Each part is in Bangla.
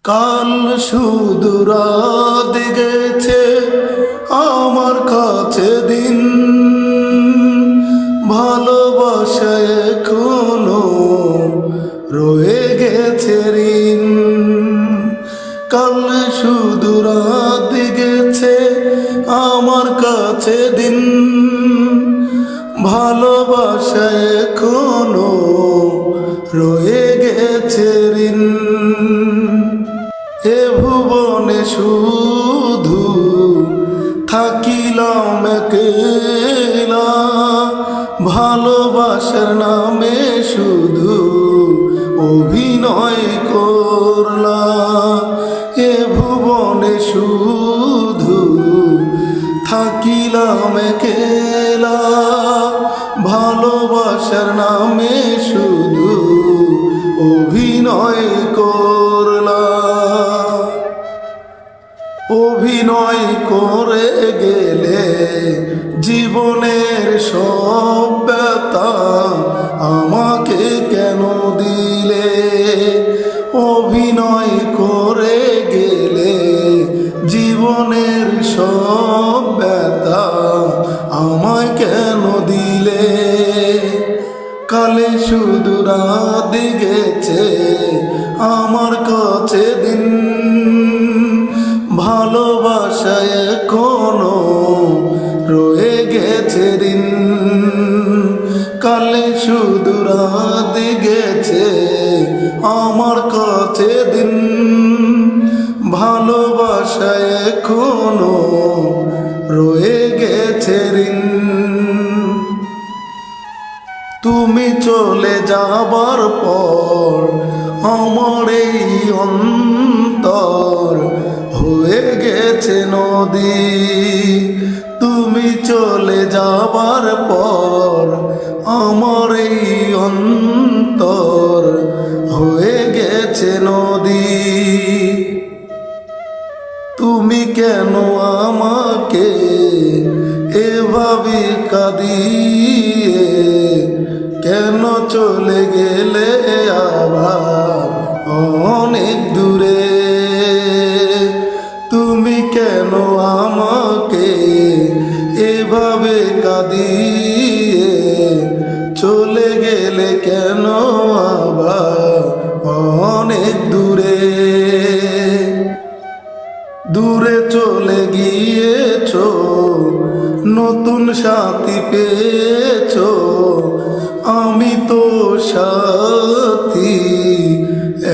কাল শুধু রাত গেছে আমার কাছে দিন, ভালোবাসা এখনো রয়ে গেছে ঋণ। কাল শুধু রাত গেছে আমার কাছে দিন, ভালোবাসা এখনো রয়ে গেছে ঋণ। এ ভুবনে শুধু থাকিলাম একলা, ভালোবাসার নামে শুধু অভিনয় করলা। এ ভুবনে শুধু থাকিলাম একলা, ভালোবাসার নামে শুধু অভিনয় করলা। অভিনয় করে গেলে জীবনের সব ব্যথা আমাকে কেন দিলে? অভিনয় করে গেলে জীবনের সব ব্যথা আমায় কেন দিলে? কালে শুধু রাত গেছে আমার কাছে দিন, ভালোবাসা এখনো রয়ে গেছে ঋণ। কালে শুধু রাত গেছে আমার কাছে দিন, ভালোবাসা এখনো রয়ে গেছে ঋণ। তুমি চলে যাবার পর আমার এই অন্তর হয়ে গেছে নদী। তুমি চলে যাবার পর আমার এই অন্তর হয়ে গেছে নদী। তুমি কেন আমাকে এভাবে কাঁদিয়ে কেন চলে গেলে আবার অনেক দূরে? তুমি কেন আমাকে এভাবে কাঁদিয়ে চলে গেলে কেন আবার অনেক দূরে? দূরে চলে গিয়েছো, নতুন সাথী পেয়েছো, আমি তো সাথী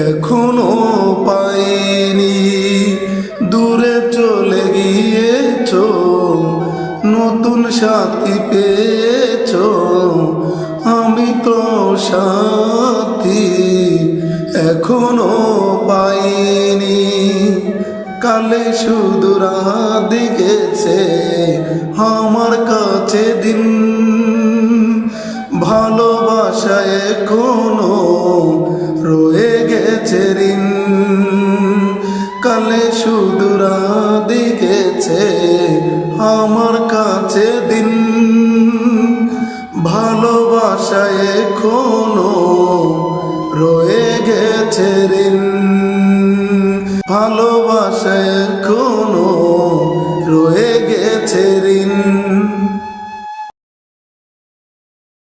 এখনো পাইনি। দূরে চলে গিয়েছো, নতুন সাথী পেয়েছো, আমি তো সাথী এখনো পাইনি। কালে শুধু রাত গেছে আমার কাছে দিন, ভালোবাসা এখনো রয়ে গেছে ঋণ। কালে শুধু রাত গেছে আমার কাছে দিন, ভালোবাসা এখনো রয়ে গেছে ঋণ। ভালো